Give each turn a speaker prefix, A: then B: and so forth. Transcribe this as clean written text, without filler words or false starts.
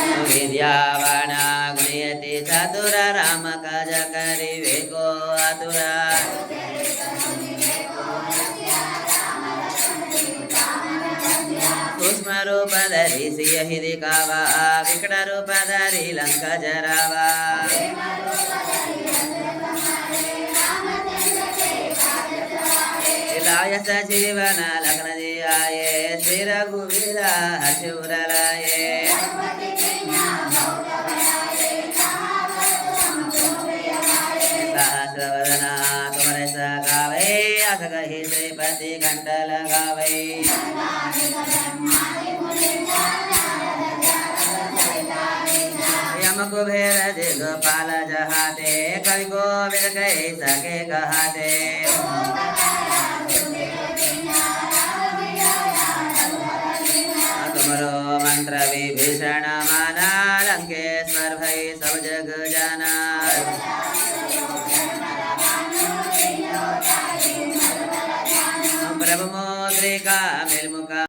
A: विद्यावान गुणयति चतुर राम काज करिवे को आतुर सूक्ष्म रूप धरि सियहि दिखावा विकट रूप धरि लंक जरावा लाय सजीवन लग्न जियाये श्री रघुवीर हर्षुर लाये सहस्रवदना तुमरे सगावे अस कही श्रीपति कंठ लगावे यम कुबेर दिगपाल जहाते कवि गोविंद कही सके कहाते तुमरो मंत्र विभीषण माना लंकेश्वर भई सब जग जाना प्रभु मोद्रिका मिलमुका